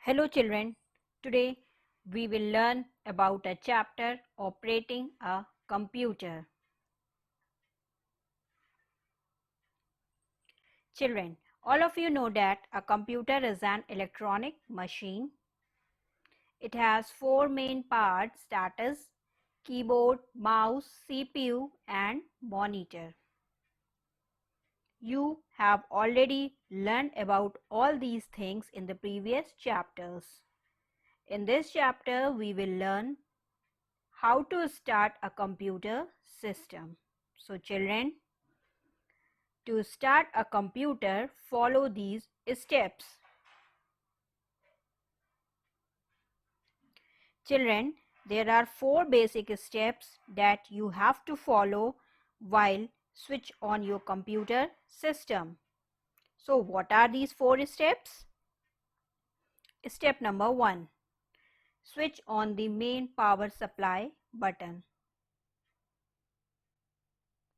Hello children, today we will learn about a chapter operating a computer. Children, all of you know that a computer is an electronic machine. It has four main parts, that is keyboard, mouse, CPU and monitor. You have already learned about all these things in the previous chapters. In this chapter we will learn how to start a computer system. So children, to start a computer, follow these steps. Children, there are four basic steps that you have to follow while switch on your computer system. So what are these four steps? Step number 1. Switch on the main power supply button.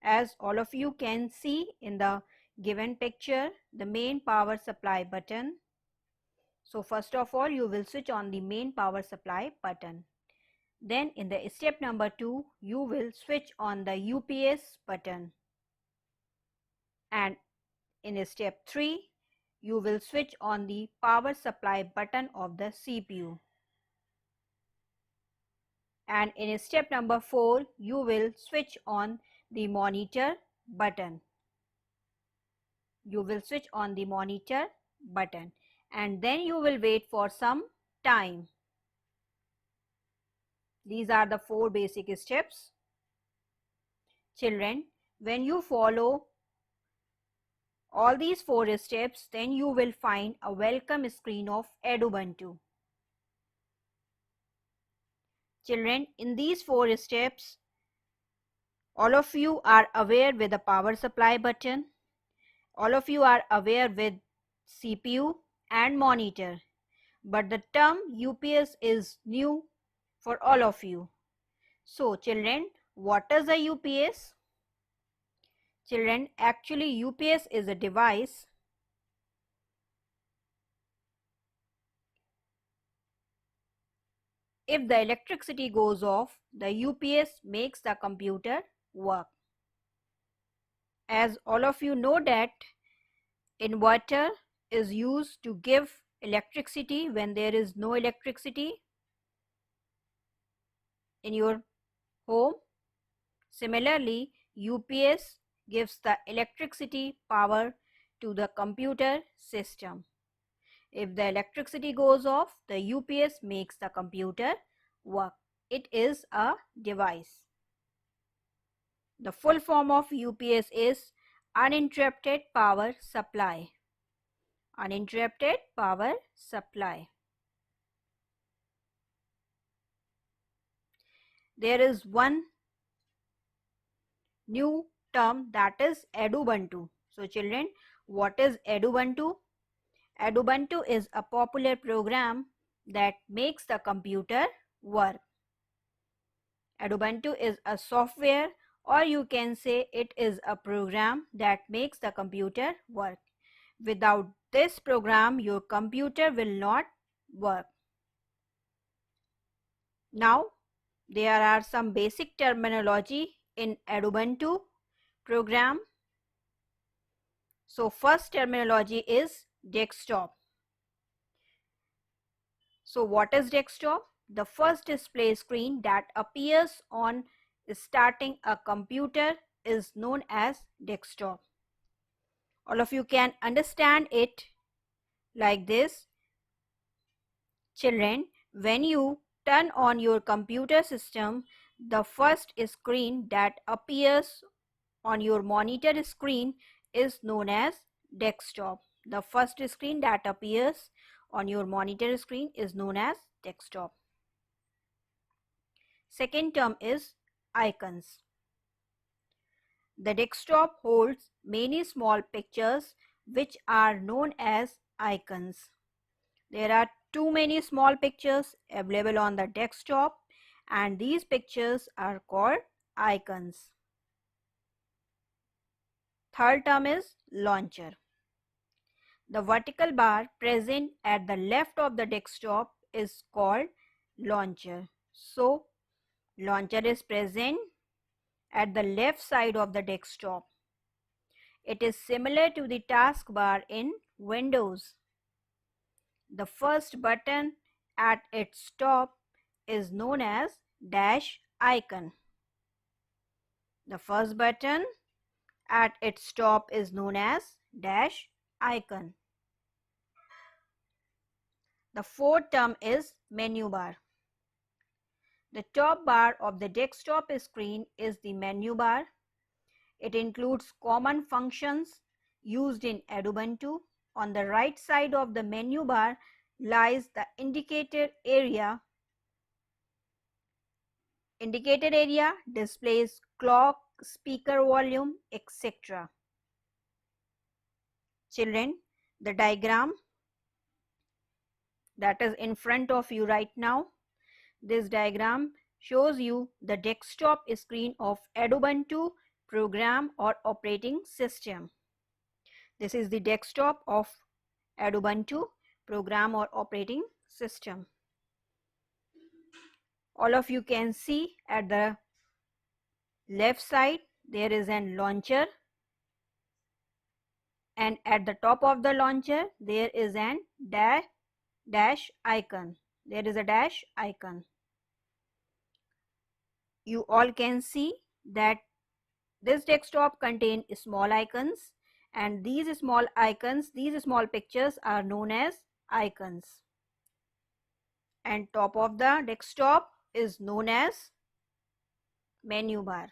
As all of you can see in the given picture, the main power supply button. So first of all, you will switch on the main power supply button. Then in the step number 2, you will switch on the UPS button. And in step 3, you will switch on the power supply button of the CPU. And in step number 4, you will switch on the monitor button. You will switch on the monitor button and then you will wait for some time. These are the four basic steps. Children, when you follow all these four steps, then you will find a welcome screen of Edubuntu. Children, in these four steps, all of you are aware with the power supply button. All of you are aware with CPU and monitor. But the term UPS is new for all of you. So children, what is a UPS? Children, actually UPS is a device if the electricity goes off, the UPS makes the computer work. As all of you know that inverter is used to give electricity when there is no electricity in your home. Similarly, UPS gives the electricity power to the computer system. If the electricity goes off, the UPS makes the computer work. It is a device. The full form of UPS is uninterrupted power supply. Uninterrupted power supply. There is one new term, that is Edubuntu. So children, what is Edubuntu? Edubuntu is a popular program that makes the computer work. Edubuntu is a software, or you can say it is a program that makes the computer work. Without this program, your computer will not work. Now, there are some basic terminology in Edubuntu program. So, first terminology is desktop. So, what is desktop? The first display screen that appears on starting a computer is known as desktop. All of you can understand it like this. Children, when you turn on your computer system, the first screen that appears on your monitor screen is known as desktop. The first screen that appears on your monitor screen is known as desktop. Second term is icons. The desktop holds many small pictures which are known as icons. There are too many small pictures available on the desktop and these pictures are called icons. Third term is launcher. The vertical bar present at the left of the desktop is called launcher. So, launcher is present at the left side of the desktop. It is similar to the taskbar in Windows. The first button at its top is known as dash icon. The first button at its top is known as dash icon. The fourth term is menu bar. The top bar of the desktop screen is the menu bar. It includes common functions used in Ubuntu. On the right side of the menu bar lies the indicator area. Indicator area displays clock, speaker volume, etc. Children, the diagram that is in front of you right now, this diagram shows you the desktop screen of Ubuntu program or operating system. This is the desktop of Ubuntu program or operating system. All of you can see at the left side there is an launcher, and at the top of the launcher there is an dash icon. There is a dash icon. You all can see that this desktop contains small icons, and these small icons, these small pictures are known as icons. And top of the desktop is known as menu bar.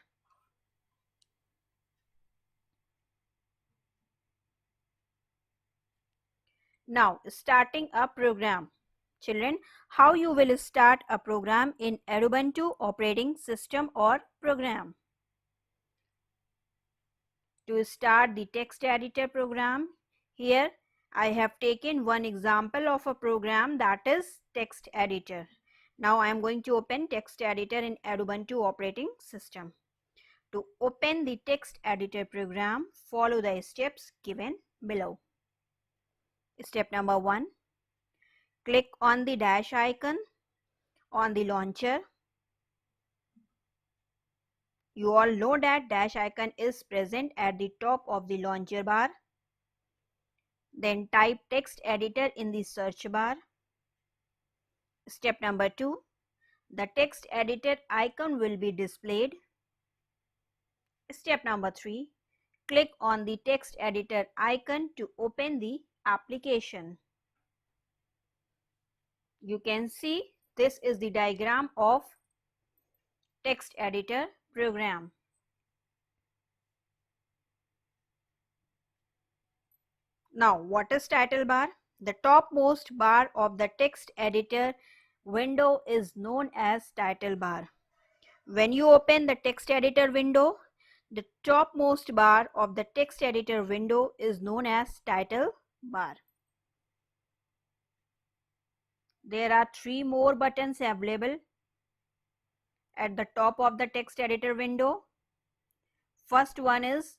Now, starting a program. Children, how you will start a program in Ubuntu operating system or program? To start the text editor program, here I have taken one example of a program, that is text editor. Now I am going to open text editor in Ubuntu operating system. To open the text editor program, follow the steps given below. Step number 1. Click on the dash icon on the launcher. You all know that dash icon is present at the top of the launcher bar. Then type text editor in the search bar. Step number 2. The text editor icon will be displayed. Step number 3. Click on the text editor icon to open the application. You can see this is the diagram of text editor program. Now, what is title bar? The topmost bar of the text editor window is known as title bar. When you open the text editor window, the topmost bar of the text editor window is known as title bar. There are 3 more buttons available at the top of the text editor window. First one is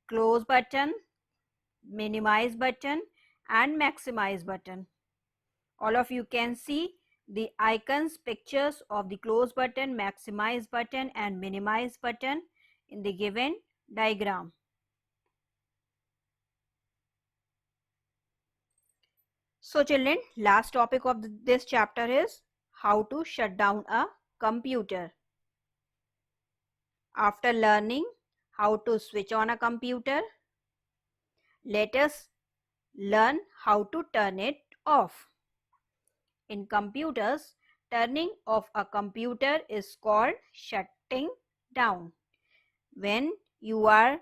close button, minimize button and maximize button. All of you can see the icons, pictures of the close button, maximize button and minimize button in the given diagram. So children, last topic of this chapter is how to shut down a computer. After learning how to switch on a computer, let us learn how to turn it off. In computers, turning off a computer is called shutting down. When you are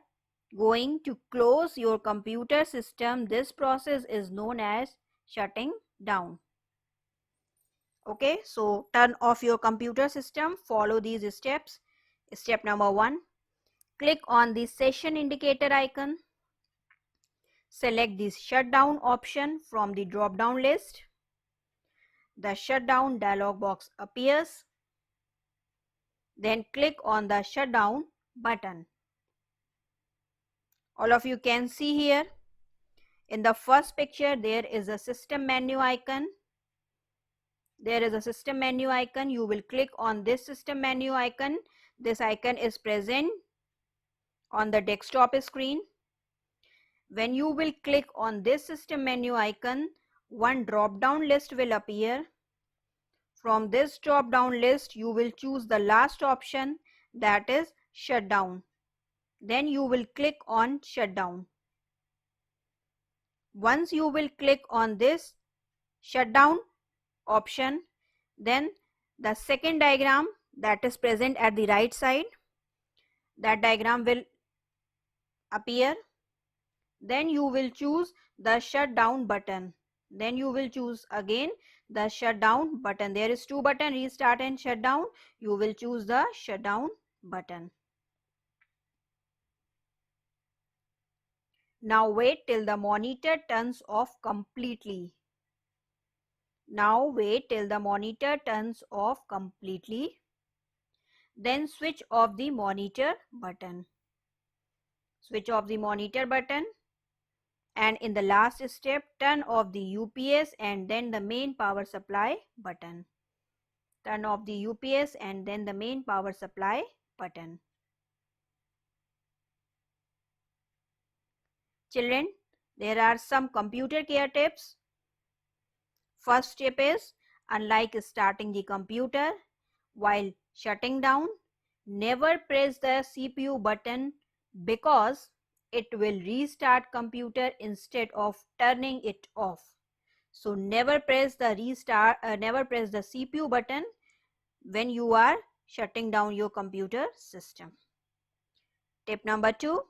going to close your computer system, this process is known as shutting down. Okay, so turn off your computer system. Follow these steps. Step number 1. Click on the session indicator icon. Select the shutdown option from the drop down list. The shutdown dialog box appears. Then click on the shutdown button. All of you can see here, In the first picture, there is a system menu icon. There is a system menu icon. You will click on this system menu icon. This icon is present on the desktop screen. When you will click on this system menu icon, one drop down list will appear. From this drop down list, you will choose the last option, that is shutdown. Then you will click on shutdown. Once you will click on this shutdown option, then the second diagram that is present at the right side, that diagram will appear. Then you will choose the shutdown button. Then you will choose again the shutdown button. There is two buttons, restart and shutdown. You will choose the shutdown button. Now wait till the monitor turns off completely. Now wait till the monitor turns off completely. Then switch off the monitor button. Switch off the monitor button. And in the last step, turn off the UPS and then the main power supply button. Turn off the UPS and then the main power supply button. Children, there are some computer care tips. First tip is, unlike starting the computer, while shutting down, never press the CPU button because it will restart computer instead of turning it off. So never press the CPU button when you are shutting down your computer system. Tip number 2,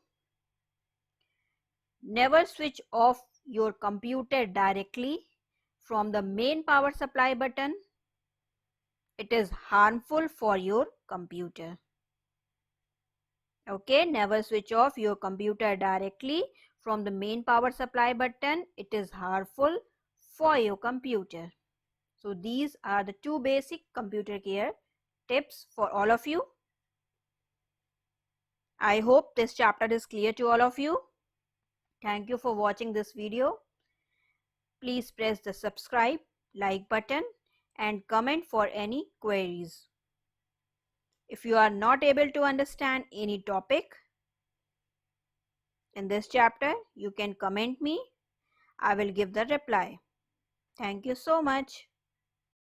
never switch off your computer directly from the main power supply button. It is harmful for your computer. Okay, never switch off your computer directly from the main power supply button. It is harmful for your computer. So these are the two basic computer care tips for all of you. I hope this chapter is clear to all of you. Thank you for watching this video. Please press the subscribe, like button and comment for any queries. If you are not able to understand any topic in this chapter, you can comment me. I will give the reply. Thank you so much.